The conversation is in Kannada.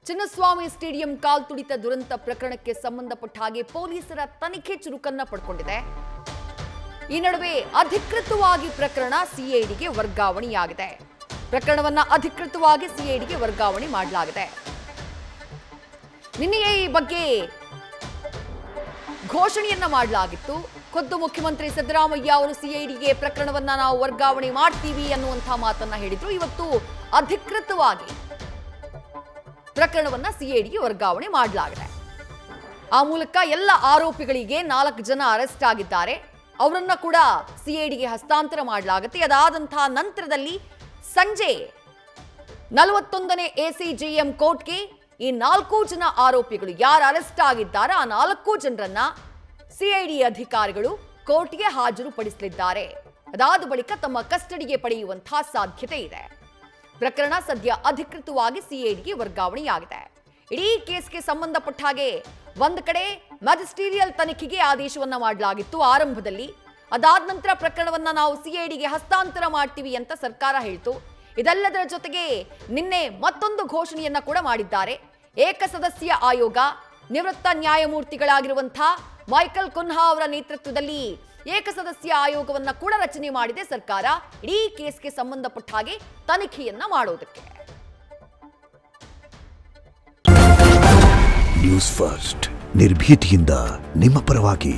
ಚಿನ್ನಸ್ವಾಮಿ ಸ್ಟೇಡಿಯಂ ಕಾಲ್ತುಳಿತ ದುರಂತ ಪ್ರಕರಣಕ್ಕೆ ಸಂಬಂಧಪಟ್ಟ ಹಾಗೆ ಪೊಲೀಸರ ತನಿಖೆ ಚುರುಕನ್ನ ಪಡ್ಕೊಂಡಿದೆ. ಈ ನಡುವೆ ಅಧಿಕೃತವಾಗಿ ಪ್ರಕರಣ ಸಿಐಡಿಗೆ ವರ್ಗಾವಣೆಯಾಗಿದೆ. ಪ್ರಕರಣವನ್ನ ಅಧಿಕೃತವಾಗಿ ಸಿಐಡಿಗೆ ವರ್ಗಾವಣೆ ಮಾಡಲಾಗಿದೆ. ನಿನ್ನೆಯೇ ಈ ಬಗ್ಗೆ ಘೋಷಣೆಯನ್ನ ಮಾಡಲಾಗಿತ್ತು. ಖುದ್ದು ಮುಖ್ಯಮಂತ್ರಿ ಸಿದ್ದರಾಮಯ್ಯ ಅವರು ಸಿಐಡಿಗೆ ಪ್ರಕರಣವನ್ನ ನಾವು ವರ್ಗಾವಣೆ ಮಾಡ್ತೀವಿ ಅನ್ನುವಂತಹ ಮಾತನ್ನ ಹೇಳಿದ್ರು. ಇವತ್ತು ಅಧಿಕೃತವಾಗಿ ಪ್ರಕರಣವನ್ನ ಸಿಐಡಿಗೆ ವರ್ಗಾವಣೆ ಮಾಡಲಾಗಿದೆ. ಆ ಮೂಲಕ ಎಲ್ಲ ಆರೋಪಿಗಳಿಗೆ 4 ಜನ ಅರೆಸ್ಟ್ ಆಗಿದ್ದಾರೆ. ಅವರನ್ನ ಕೂಡ ಸಿಐಡಿಗೆ ಹಸ್ತಾಂತರ ಮಾಡಲಾಗುತ್ತೆ. ಅದಾದಂತಹ ನಂತರದಲ್ಲಿ ಸಂಜೆ 41ನೇ ಎಸಿಜೆಎಂ ಕೋರ್ಟ್ಗೆ ಈ 4 ಜನ ಆರೋಪಿಗಳು ಯಾರು ಅರೆಸ್ಟ್ ಆಗಿದ್ದಾರೆ ಆ 4 ಜನರನ್ನ ಸಿಐಡಿ ಅಧಿಕಾರಿಗಳು ಕೋರ್ಟ್ಗೆ ಹಾಜರುಪಡಿಸಲಿದ್ದಾರೆ. ಅದಾದ ಬಳಿಕ ತಮ್ಮ ಕಸ್ಟಡಿಗೆ ಪಡೆಯುವಂತಹ ಸಾಧ್ಯತೆ ಇದೆ. ಪ್ರಕರಣ ಸದ್ಯ ಅಧಿಕೃತವಾಗಿ ಸಿಐಡಿಗೆ ವರ್ಗಾವಣೆಯಾಗಿದೆ. ಇಡೀ ಕೇಸ್ಗೆ ಸಂಬಂಧಪಟ್ಟ ಹಾಗೆ ಒಂದು ಕಡೆ ಮ್ಯಾಜಿಸ್ಟೀರಿಯಲ್ ತನಿಖೆಗೆ ಆದೇಶವನ್ನ ಮಾಡಲಾಗಿತ್ತು ಆರಂಭದಲ್ಲಿ. ಅದಾದ ನಂತರ ಪ್ರಕರಣವನ್ನ ನಾವು ಸಿಐಡಿಗೆ ಹಸ್ತಾಂತರ ಮಾಡ್ತೀವಿ ಅಂತ ಸರ್ಕಾರ ಹೇಳಿತು. ಇದೆಲ್ಲದರ ಜೊತೆಗೆ ನಿನ್ನೆ ಮತ್ತೊಂದು ಘೋಷಣೆಯನ್ನ ಕೂಡ ಮಾಡಿದ್ದಾರೆ. ಏಕಸದಸ್ಯ ಆಯೋಗ, ನಿವೃತ್ತ ನ್ಯಾಯಮೂರ್ತಿಗಳಾಗಿರುವಂತಹ ಮೈಕಲ್ ಕುನ್ಹಾ ಅವರ ನೇತೃತ್ವದಲ್ಲಿ ಏಕಸದಸ್ಯ ಆಯೋಗವನ್ನ ಕೂಡ ರಚನೆ ಮಾಡಿದೆ ಸರ್ಕಾರ, ಇಡೀ ಕೇಸ್ಗೆ ಸಂಬಂಧಪಟ್ಟ ಹಾಗೆ ತನಿಖೆಯನ್ನ ಮಾಡೋದಕ್ಕೆ. ನ್ಯೂಸ್ ಫಸ್ಟ್ ನಿರ್ಭೀತಿಯಿಂದ ನಿಮ್ಮ ಪರವಾಗಿ.